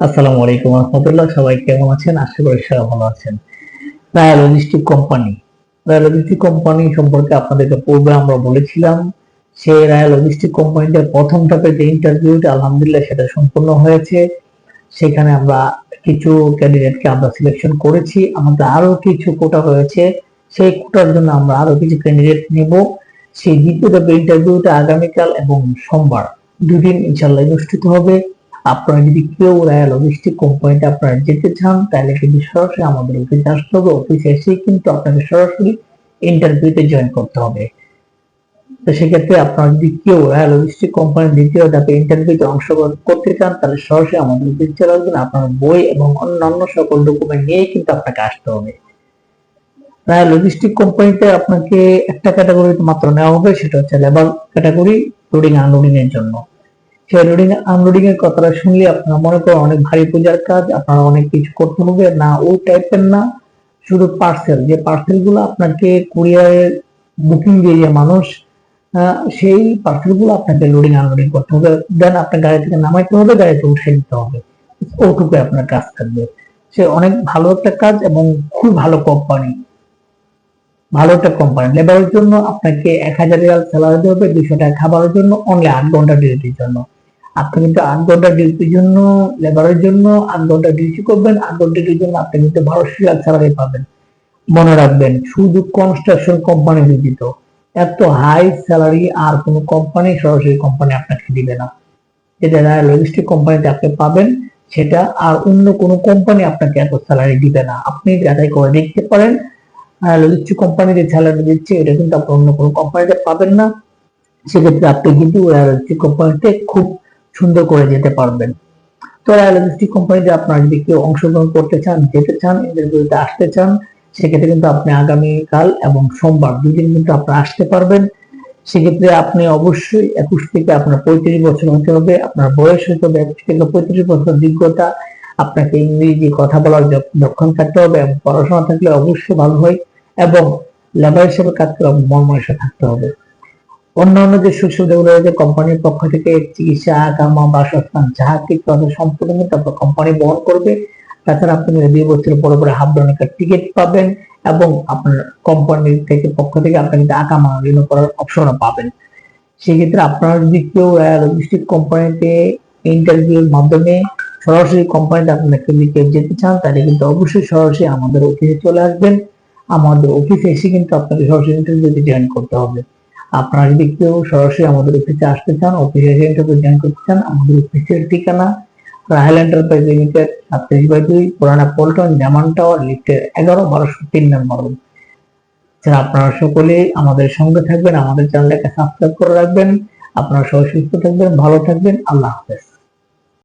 আসসালামু আলাইকুম রহমতুল্লাহ। সবাই কেমন আছেন? আশা করি সবাই ভালো আছেন। Raya logistic company, Raya logistic company সম্পর্কে আপনাদেরকে পূর্বে আমরা বলেছিলাম। সেই রায়া লজিস্টিক কোম্পানিতে প্রথম ধাপে যে ইন্টারভিউটা আলহামদুলিল্লাহ সেটা সম্পূর্ণ হয়েছে। সেখানে আমরা কিছু ক্যান্ডিডেটকে আমরা সিলেকশন করেছি। আমাদের আরো কিছু কোটা রয়েছে, সেই কোটার জন্য আমরা আরো কিছু ক্যান্ডিডেট নেব। সেই দ্বিতীয় ধাপে ইন্টারভিউটা আগামীকাল এবং সোমবার দুদিন ইনশাল্লাহ অনুষ্ঠিত হবে। আপনারা যদি কেউ রায়া লজিস্টিক কোম্পানিতে আপনারা যেতে চান তাহলে কিন্তু সরাসরি আমাদের অফিসে আসতে হবে। অফিসে এসে কিন্তু আপনাকে সরাসরি ইন্টারভিউতে জয়েন করতে হবে। তো সেক্ষেত্রে আপনারা যদি কেউ রায়া লজিস্টিক কোম্পানির দ্বিতীয় ধাপে ইন্টারভিউতে অংশগ্রহণ করতে চান তাহলে সরাসরি আমাদের অফিসে চলে আসবেন। আপনার বই এবং অন্যান্য সকল ডকুমেন্ট নিয়ে কিন্তু আপনাকে আসতে হবে। রায়া লজিস্টিক কোম্পানিতে আপনাকে একটা ক্যাটাগরি মাত্র নেওয়া হবে, সেটা হচ্ছে লেবার ক্যাটাগরি, লোডিং আনলোডিং এর জন্য। সেই লোডিং আনলোডিং এর কথাটা শুনলে আপনারা মনে করেন অনেক ভারী পূজার কাজ, আপনারা অনেক কিছু করতে হবে না, ওই টাইপের না। শুধু পার্সেল, যে পার্সেল গুলো আপনাকে কুরিয়ারের বুকিং দিয়ে যে মানুষ, সেই পার্সেল গুলো আপনাকে লোডিং আনলোডিং করতে হবে, দেন আপনার গাড়ি থেকে নামাইতে হবে, গাড়িতে উঠে দিতে হবে। ওটুকু আপনার কাজ থাকবে। সে অনেক ভালো একটা কাজ এবং খুব ভালো কোম্পানি, ভালো একটা কোম্পানি। লেবারের জন্য আপনাকে 1000 রিয়াল স্যালারি দেওয়া হবে, 200 টাকা খাবারের জন্য, অনলি 8 ঘন্টা ডিউটির জন্য। আপনি কিন্তু 8 ঘন্টা ডিউটির জন্য, লেবারের জন্য 8 ঘন্টা ডিউটি করবেন, 8 ঘন্টা ডিউটির জন্য আপনি কিন্তু 1200 রিয়াল স্যালারি পাবেন। মনে রাখবেন, শুধু কনস্ট্রাকশন কোম্পানি ব্যতীত এত হাই স্যালারি আর কোনো কোম্পানি, সরাসরি কোম্পানি আপনাকে দিবে না। যেটা লজিস্টিক কোম্পানিতে আপনি পাবেন সেটা আর অন্য কোনো কোম্পানি আপনাকে এত স্যালারি দিবে না। আপনি যাচাই করে দেখতে পারেন, লজিস্টিক কোম্পানি যে স্যালারি দিচ্ছে এটা কিন্তু আপনি অন্য কোনো কোম্পানিতে পাবেন না। সেক্ষেত্রে আপনি কিন্তু লজিস্টিক কোম্পানিতে খুব সুন্দর করে যেতে পারবেন। তো লজিস্টিক কোম্পানিতে আপনারা যদি কেউ অংশগ্রহণ করতে চান, যেতে চান, ইন্টারভিউতে আসতে চান, সেক্ষেত্রে কিন্তু আপনি আগামীকাল এবং সোমবার দুদিন কিন্তু আপনি আসতে পারবেন। সেক্ষেত্রে আপনি অবশ্যই 21 থেকে আপনার 35 বছর হতে হবে, আপনার বয়স হতে হবে 21 থেকে 35 বছর যোগ্যতা। আপনাকে ইংরেজি কথা বলার দক্ষণ থাকতে হবে এবং পড়াশোনা থাকলে অবশ্যই ভালো হয়, এবং লেবার হিসেবে কাজ করার মন মানসিকতা থাকতে হবে। অন্যান্য যে সুযোগ সুবিধাগুলো রয়েছে কোম্পানির পক্ষ থেকে, চিকিৎসা, কামা, বাসস্থান যাহা কিছু আছে সম্পূর্ণ কিন্তু আপনার কোম্পানি বহন করবে। তাছাড়া আপনি 2 বছরের পরে পরে হাফ ডলার টিকিট পাবেন, এবং আপনার কোম্পানির থেকে পক্ষ থেকে আপনি কিন্তু আকামা রিনিউ করার অপশনও পাবেন। সেক্ষেত্রে আপনারা যদি কেউ লজিস্টিক কোম্পানিতে ইন্টারভিউর মাধ্যমে সরাসরি কোম্পানিতে আপনাকে কেউ যেতে চান তাহলে কিন্তু অবশ্যই সরাসরি আমাদের অফিসে চলে আসবেন। আমাদের অফিসে এসে কিন্তু আপনাকে সরাসরি ইন্টারভিউতে জয়েন করতে হবে। আপনারা যদি কেউ সরাসরি আমাদের অফিসে আসতে চান, অফিসে এসে ইন্টারভিউ জয়েন করতে চান, আমাদের অফিসের ঠিকানা রাহেল এন্টারপ্রাইজ লিমিটেড, 37/2, পুরানা পল্টন, জামান টাওয়ার, লিফটের 11, 1203 নম্বর রুম। যারা আপনারা সকলে আমাদের সঙ্গে থাকবেন, আমাদের চ্যানেলটাকে সাবস্ক্রাইব করে রাখবেন। আপনারা সবাই সুস্থ থাকবেন, ভালো থাকবেন। আল্লাহ হাফেজ।